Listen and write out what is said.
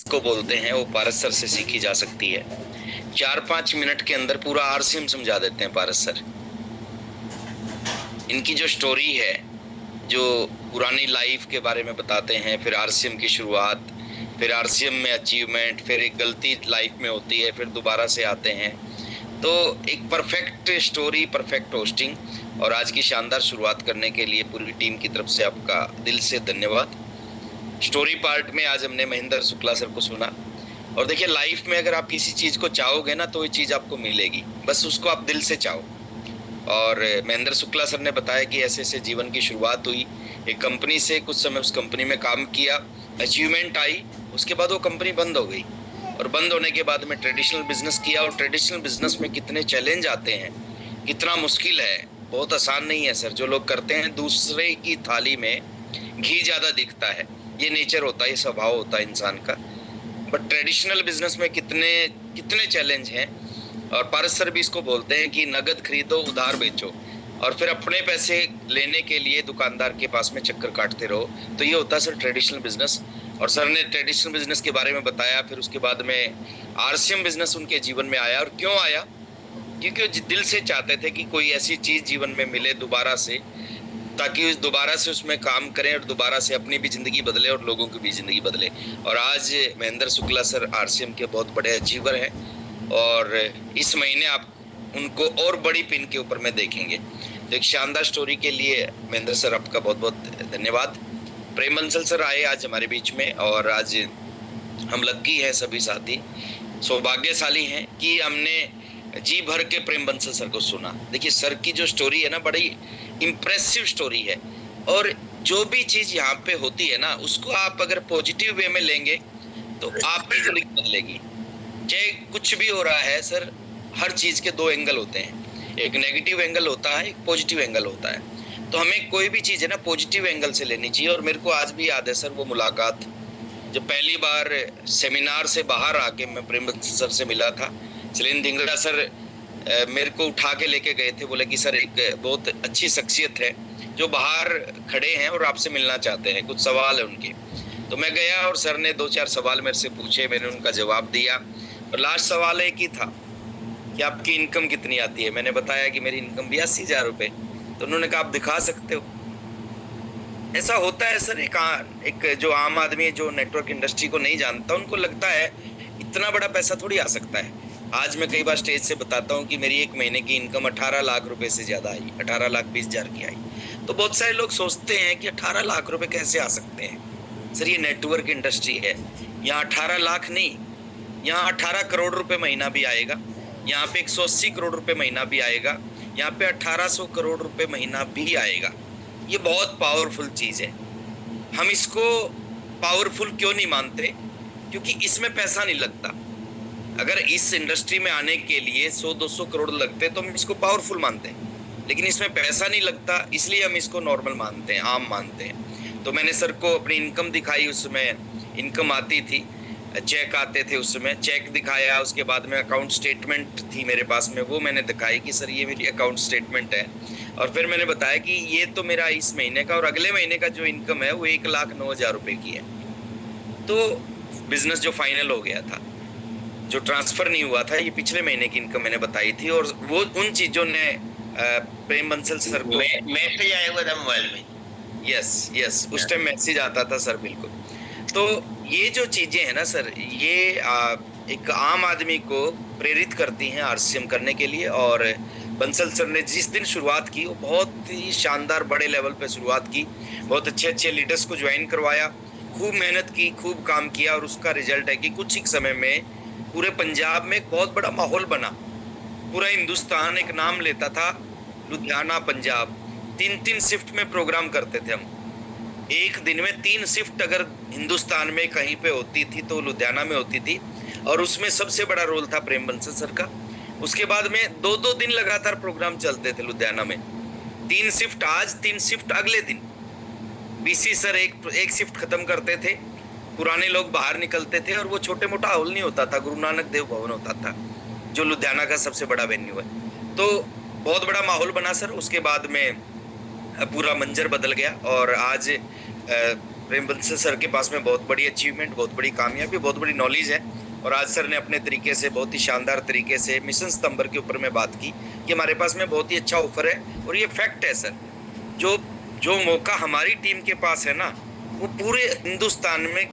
को बोलते हैं वो पारस सर से सीखी जा सकती है। 4-5 मिनट के अंदर पूरा आरसीएम समझा देते हैं पारस सर। इनकी जो स्टोरी है, जो पुरानी लाइफ के बारे में बताते हैं, फिर आरसीएम की शुरुआत, फिर आरसीएम में अचीवमेंट, फिर एक गलती लाइफ में होती है, फिर दोबारा से आते हैं। तो एक परफेक्ट स्टोरी, परफेक्ट होस्टिंग और आज की शानदार शुरुआत करने के लिए पूरी टीम की तरफ से आपका दिल से धन्यवाद। स्टोरी पार्ट में आज हमने महेंद्र शुक्ला सर को सुना। और देखिए, लाइफ में अगर आप किसी चीज़ को चाहोगे ना तो ये चीज़ आपको मिलेगी, बस उसको आप दिल से चाहो। और महेंद्र शुक्ला सर ने बताया कि ऐसे ऐसे जीवन की शुरुआत हुई एक कंपनी से, कुछ समय उस कंपनी में काम किया, अचीवमेंट आई, उसके बाद वो कंपनी बंद हो गई और बंद होने के बाद में ट्रेडिशनल बिजनेस किया। और ट्रेडिशनल बिजनेस में कितने चैलेंज आते हैं, कितना मुश्किल है, बहुत आसान नहीं है सर। जो लोग करते हैं, दूसरे की थाली में घी ज़्यादा दिखता है, ये नेचर होता है, ये स्वभाव होता है इंसान का। बट ट्रेडिशनल बिजनेस में कितने कितने चैलेंज हैं। और पारस सर भी इसको बोलते हैं कि नगद खरीदो, उधार बेचो और फिर अपने पैसे लेने के लिए दुकानदार के पास में चक्कर काटते रहो। तो ये होता है सर ट्रेडिशनल बिजनेस। और सर ने ट्रेडिशनल बिजनेस के बारे में बताया। फिर उसके बाद में आरसीएम बिजनेस उनके जीवन में आया। और क्यों आया? क्योंकि वो दिल से चाहते थे कि कोई ऐसी चीज़ जीवन में मिले दोबारा से, ताकि दोबारा से उसमें काम करें और दोबारा से अपनी भी ज़िंदगी बदले और लोगों की भी ज़िंदगी बदले। और आज महेंद्र शुक्ला सर आरसीएम के बहुत बड़े अचीवर हैं और इस महीने आप उनको और बड़ी पिन के ऊपर में देखेंगे। तो एक शानदार स्टोरी के लिए महेंद्र सर आपका बहुत बहुत धन्यवाद। प्रेम बंसल सर आए आज हमारे बीच में और आज हम लक्की हैं, सभी साथी सौभाग्यशाली हैं कि हमने जी भर के प्रेम बंसल सर को सुना। देखिए, सर की जो स्टोरी है ना, बड़ी इम्प्रेसिव स्टोरी है। और जो भी चीज़ यहाँ पे होती है ना, उसको आप अगर पॉजिटिव वे में लेंगे तो आपकी ज़िंदगी बदलेगी। चाहे कुछ भी हो रहा है सर, हर चीज़ के दो एंगल होते हैं, एक नेगेटिव एंगल होता है, एक पॉजिटिव एंगल होता है। तो हमें कोई भी चीज़ है ना पॉजिटिव एंगल से लेनी चाहिए। और मेरे को आज भी याद है सर वो मुलाकात, जब पहली बार सेमिनार से बाहर आके मैं प्रेम सर से मिला था। शैलेंद्र धिंगड़ा सर मेरे को उठा के लेके गए थे, बोले कि सर एक बहुत अच्छी शख्सियत है जो बाहर खड़े हैं और आपसे मिलना चाहते हैं, कुछ सवाल है उनके। तो मैं गया और सर ने 2-4 सवाल मेरे से पूछे, मैंने उनका जवाब दिया। और लास्ट सवाल एक ही था कि आपकी इनकम कितनी आती है। मैंने बताया कि मेरी इनकम 82,000 रुपये। तो उन्होंने कहा आप दिखा सकते हो। ऐसा होता है सर, एक जो आम आदमी जो नेटवर्क इंडस्ट्री को नहीं जानता, उनको लगता है इतना बड़ा पैसा थोड़ी आ सकता है। आज मैं कई बार स्टेज से बताता हूँ कि मेरी एक महीने की इनकम 18 लाख रुपए से ज़्यादा आई, 18,20,000 की आई। तो बहुत सारे लोग सोचते हैं कि 18 लाख रुपए कैसे आ सकते हैं। सर, ये नेटवर्क इंडस्ट्री है, यहाँ 18 लाख नहीं, यहाँ 18 करोड़ रुपए महीना भी आएगा, यहाँ पे 180 करोड़ रुपए महीना भी आएगा, यहाँ पे 1800 करोड़ रुपए महीना भी आएगा। ये बहुत पावरफुल चीज़ है। हम इसको पावरफुल क्यों नहीं मानते? क्योंकि इसमें पैसा नहीं लगता। अगर इस इंडस्ट्री में आने के लिए 100-200 करोड़ लगते तो हम इसको पावरफुल मानते हैं, लेकिन इसमें पैसा नहीं लगता, इसलिए हम इसको नॉर्मल मानते हैं, आम मानते हैं। तो मैंने सर को अपनी इनकम दिखाई, उसमें इनकम आती थी, चेक आते थे, उसमें चेक दिखाया। उसके बाद में अकाउंट स्टेटमेंट थी मेरे पास में, वो मैंने दिखाई कि सर ये मेरी अकाउंट स्टेटमेंट है। और फिर मैंने बताया कि ये तो मेरा इस महीने का और अगले महीने का जो इनकम है वो 1,09,000 रुपये की है। तो बिजनेस जो फाइनल हो गया था, जो ट्रांसफ़र नहीं हुआ था, ये पिछले महीने की इनकम मैंने बताई थी। और वो उन चीज़ों ने प्रेम बंसल सर को मैसेज आया हुआ था मोबाइल में। यस, उस टाइम मैसेज आता था सर, बिल्कुल। तो ये जो चीज़ें हैं ना सर, ये एक आम आदमी को प्रेरित करती हैं आरसीएम करने के लिए। और बंसल सर ने जिस दिन शुरुआत की वो बहुत ही शानदार बड़े लेवल पे शुरुआत की, बहुत अच्छे अच्छे लीडर्स को ज्वाइन करवाया, खूब मेहनत की, खूब काम किया। और उसका रिजल्ट है कि कुछ ही समय में पूरे पंजाब में एक बहुत बड़ा माहौल बना। पूरा हिंदुस्तान एक नाम लेता था, लुधियाना पंजाब। 3-3 शिफ्ट में प्रोग्राम करते थे हम। एक दिन में 3 शिफ्ट अगर हिंदुस्तान में कहीं पे होती थी तो लुधियाना में होती थी। और उसमें सबसे बड़ा रोल था प्रेम बंसल सर का। उसके बाद में 2-2 दिन लगातार प्रोग्राम चलते थे लुधियाना में। 3 शिफ्ट आज, 3 शिफ्ट अगले दिन। बीसी सर एक शिफ्ट खत्म करते थे, पुराने लोग बाहर निकलते थे। और वो छोटे मोटा हॉल नहीं होता था, गुरु नानक देव भवन होता था, जो लुधियाना का सबसे बड़ा वेन्यू है। तो बहुत बड़ा माहौल बना सर। उसके बाद में पूरा मंजर बदल गया और आज प्रेम बंसल सर के पास में बहुत बड़ी अचीवमेंट, बहुत बड़ी कामयाबी, बहुत बड़ी नॉलेज है। और आज सर ने अपने तरीके से, बहुत ही शानदार तरीके से मिशन सितंबर के ऊपर में बात की कि हमारे पास में बहुत ही अच्छा ऑफर है। और ये फैक्ट है सर, जो जो मौका हमारी टीम के पास है ना, वो पूरे हिंदुस्तान में